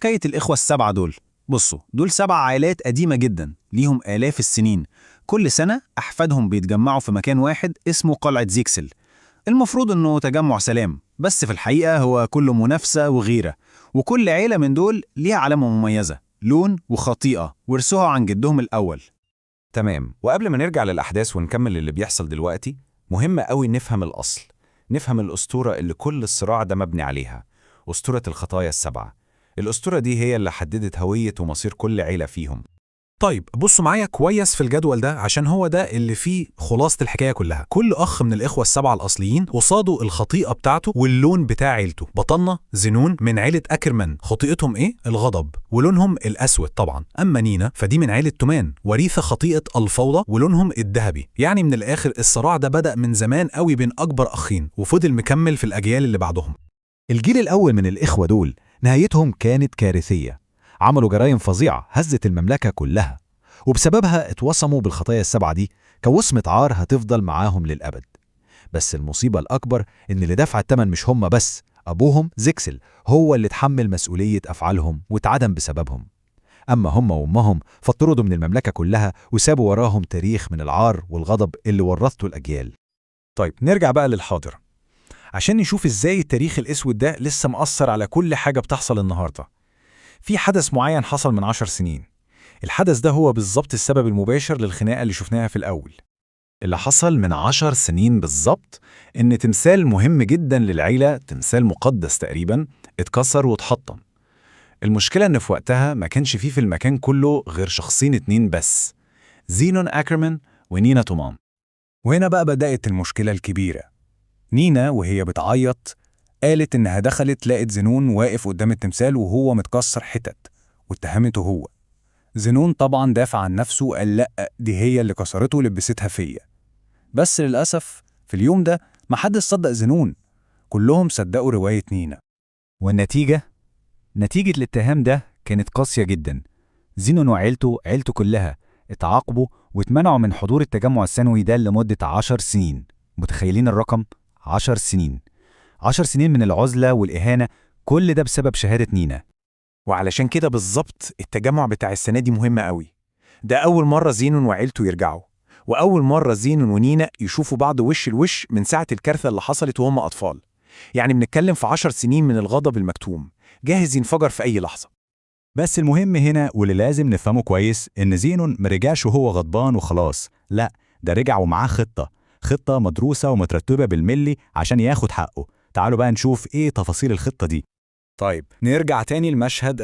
حكاية الإخوة السبعة دول؟ بصوا، دول 7 عائلات قديمة جدا ليهم آلاف السنين. كل سنة أحفادهم بيتجمعوا في مكان واحد اسمه قلعة زيكسل. المفروض إنه تجمع سلام، بس في الحقيقة هو كله منافسة وغيرة. وكل عيلة من دول ليها علامة مميزة، لون وخطيئة ورثوها عن جدهم الأول. تمام. وقبل ما نرجع للأحداث ونكمل اللي بيحصل دلوقتي، مهم قوي نفهم الأصل، نفهم الأسطورة اللي كل الصراع ده مبني عليها، أسطورة الخطايا السبعة. الأسطورة دي هي اللي حددت هوية ومصير كل عيلة فيهم. طيب بصوا معايا كويس في الجدول ده، عشان هو ده اللي فيه خلاصة الحكاية كلها. كل أخ من الإخوة السبعة الأصليين قصاده الخطيئة بتاعته واللون بتاع عيلته. بطلنا زنون من عيلة أكرمان، خطيئتهم إيه؟ الغضب، ولونهم الأسود طبعا. أما نينا فدي من عيلة تومان، وريثة خطيئة الفوضى، ولونهم الذهبي. يعني من الآخر الصراع ده بدأ من زمان قوي بين أكبر أخين، وفضل مكمل في الأجيال اللي بعدهم. الجيل الأول من الإخوة دول نهايتهم كانت كارثية، عملوا جرائم فظيعة هزت المملكة كلها، وبسببها اتوصموا بالخطايا السبعة دي كوصمة عار هتفضل معاهم للأبد. بس المصيبة الأكبر إن اللي دفع الثمن مش هم بس، أبوهم زيكسل هو اللي اتحمل مسؤولية أفعالهم واتعدم بسببهم. أما هم وأمهم فطردوا من المملكة كلها وسابوا وراهم تاريخ من العار والغضب اللي ورثته الأجيال. طيب نرجع بقى للحاضر عشان نشوف إزاي التاريخ الأسود ده لسه مأثر على كل حاجة بتحصل النهاردة. في حدث معين حصل من 10 سنين، الحدث ده هو بالظبط السبب المباشر للخناقة اللي شفناها في الأول. اللي حصل من 10 سنين بالظبط إن تمثال مهم جدا للعيلة، تمثال مقدس تقريبا، اتكسر واتحطم. المشكلة إن في وقتها ما كانش فيه في المكان كله غير شخصين 2 بس، زينون أكرمان ونينا تومان. وهنا بقى بدأت المشكلة الكبيرة. نينا وهي بتعيط قالت إنها دخلت لقت زنون واقف قدام التمثال وهو متكسر حتت، واتهمته هو. زنون طبعا دافع عن نفسه وقال لأ، دي هي اللي كسرته ولبستها فيا. بس للأسف في اليوم ده محدش صدق زنون، كلهم صدقوا رواية نينا. نتيجة الاتهام ده كانت قاسية جدا. زينون عيلته كلها اتعاقبوا واتمنعوا من حضور التجمع السنوي ده لمدة 10 سنين. متخيلين الرقم؟ 10 سنين. 10 سنين من العزلة والإهانة، كل ده بسبب شهادة نينا. وعلشان كده بالظبط التجمع بتاع السنة دي مهم قوي. ده أول مرة زينون وعيلته يرجعوا، وأول مرة زينون ونينا يشوفوا بعض وش الوش من ساعة الكارثة اللي حصلت وهم أطفال. يعني بنتكلم في 10 سنين من الغضب المكتوم، جاهز ينفجر في أي لحظة. بس المهم هنا واللي لازم نفهمه كويس إن زينون مرجعش وهو غضبان وخلاص، لا، ده رجع ومعاه خطة مدروسة ومترتبة بالملي عشان ياخد حقه. تعالوا بقى نشوف إيه تفاصيل الخطة دي. طيب نرجع تاني لمشهد